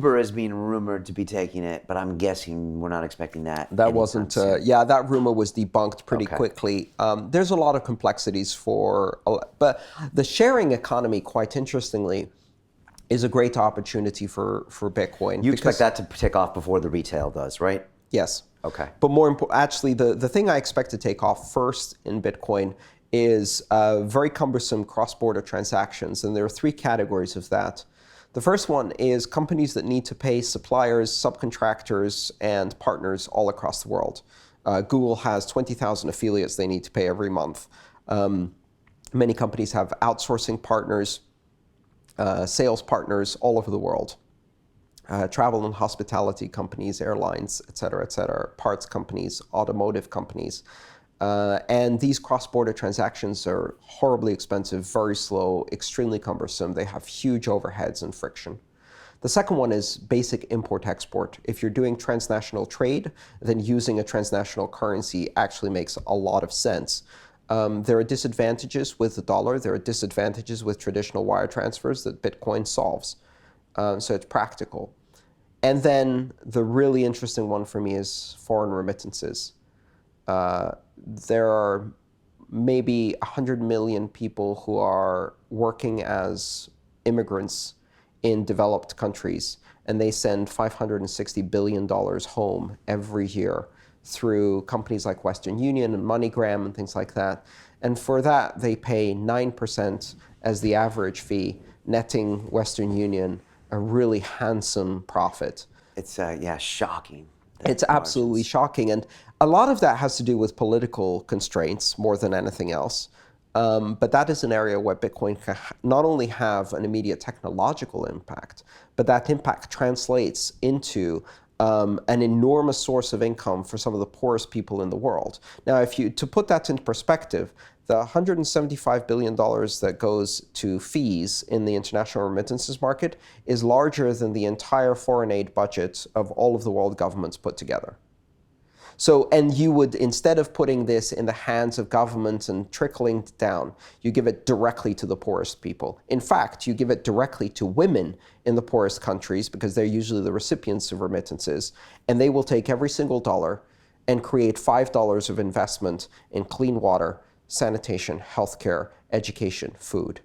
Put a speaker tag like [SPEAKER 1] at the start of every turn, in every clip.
[SPEAKER 1] Uber is being rumored to be taking it, but I'm guessing we're not expecting that.
[SPEAKER 2] That wasn't, that rumor was debunked pretty quickly. There's a lot of complexities but the sharing economy, quite interestingly, is a great opportunity for Bitcoin.
[SPEAKER 1] You expect that to take off before the retail does, right?
[SPEAKER 2] Yes.
[SPEAKER 1] Okay.
[SPEAKER 2] But more important, actually, the thing I expect to take off first in Bitcoin is very cumbersome cross-border transactions. And there are three categories of that. The first one is companies that need to pay suppliers, subcontractors, and partners all across the world. Google has 20,000 affiliates they need to pay every month. Many companies have outsourcing partners, sales partners all over the world. Travel and hospitality companies, airlines, et cetera, parts companies, automotive companies. And these cross-border transactions are horribly expensive, very slow, extremely cumbersome. They have huge overheads and friction. The second one is basic import-export. If you're doing transnational trade, then using a transnational currency actually makes a lot of sense. There are disadvantages with the dollar. There are disadvantages with traditional wire transfers that Bitcoin solves. So it's practical. And then the really interesting one for me is foreign remittances. There are maybe 100 million people who are working as immigrants in developed countries, and they send $560 billion home every year through companies like Western Union and MoneyGram and things like that. And for that, they pay 9% as the average fee, netting Western Union a really handsome profit.
[SPEAKER 1] It's shocking.
[SPEAKER 2] It's absolutely shocking. And a lot of that has to do with political constraints more than anything else. But that is an area where Bitcoin can not only have an immediate technological impact, but that impact translates into an enormous source of income for some of the poorest people in the world. Now, to put that into perspective, the $175 billion that goes to fees in the international remittances market is larger than the entire foreign aid budget of all of the world governments put together. So, and you would, instead of putting this in the hands of governments and trickling it down, you give it directly to the poorest people. In fact, you give it directly to women in the poorest countries because they're usually the recipients of remittances, and they will take every single dollar and create $5 of investment in clean water, sanitation, healthcare, education, food,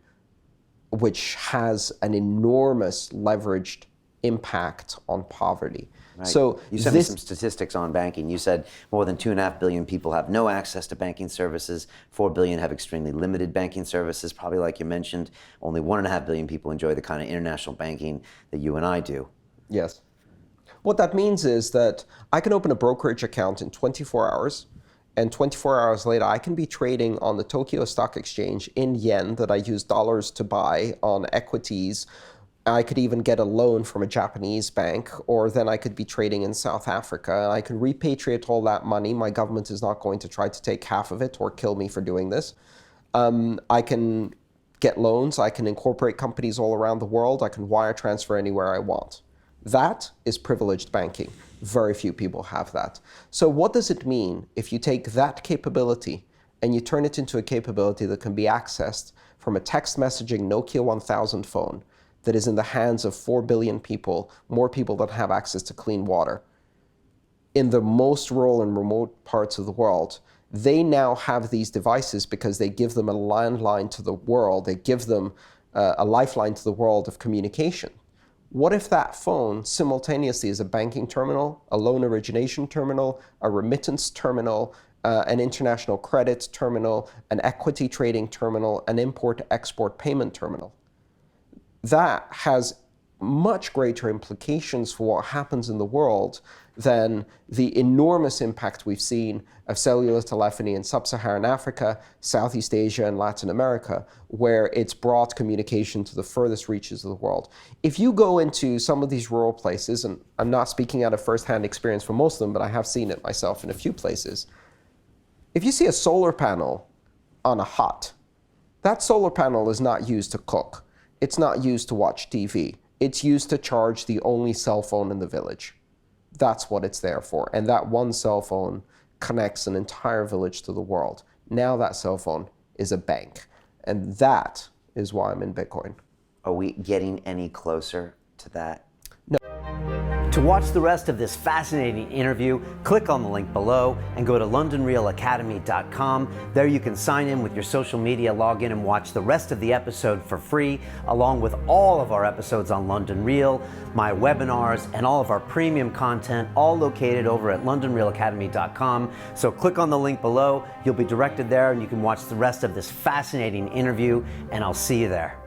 [SPEAKER 2] which has an enormous leveraged impact on poverty.
[SPEAKER 1] Right.
[SPEAKER 2] So
[SPEAKER 1] you sent me some statistics on banking. You said more than 2.5 billion people have no access to banking services. 4 billion have extremely limited banking services. Probably like you mentioned, only 1.5 billion people enjoy the kind of international banking that you and I do.
[SPEAKER 2] Yes. What that means is that I can open a brokerage account in 24 hours, and 24 hours later, I can be trading on the Tokyo Stock Exchange in yen that I use dollars to buy on equities. I could even get a loan from a Japanese bank, or then I could be trading in South Africa. I can repatriate all that money. My government is not going to try to take half of it or kill me for doing this. I can get loans. I can incorporate companies all around the world. I can wire transfer anywhere I want. That is privileged banking. Very few people have that. So what does it mean if you take that capability and you turn it into a capability that can be accessed from a text messaging Nokia 1000 phone that is in the hands of 4 billion people, more people that have access to clean water, in the most rural and remote parts of the world? They now have these devices because they give them a landline to the world. They give them a lifeline to the world of communication. What if that phone simultaneously is a banking terminal, a loan origination terminal, a remittance terminal, an international credit terminal, an equity trading terminal, an import-export payment terminal? That has much greater implications for what happens in the world than the enormous impact we've seen of cellular telephony in sub-Saharan Africa, Southeast Asia, and Latin America, where it's brought communication to the furthest reaches of the world. If you go into some of these rural places, and I'm not speaking out of first-hand experience for most of them, but I have seen it myself in a few places, if you see a solar panel on a hut, that solar panel is not used to cook. It's not used to watch TV. It's used to charge the only cell phone in the village. That's what it's there for. And that one cell phone connects an entire village to the world. Now that cell phone is a bank. And that is why I'm in Bitcoin.
[SPEAKER 1] Are we getting any closer to that?
[SPEAKER 2] No.
[SPEAKER 1] To watch the rest of this fascinating interview, click on the link below and go to londonrealacademy.com. There you can sign in with your social media login and watch the rest of the episode for free, along with all of our episodes on London Real, my webinars, and all of our premium content, all located over at londonrealacademy.com. So click on the link below, you'll be directed there and you can watch the rest of this fascinating interview, and I'll see you there.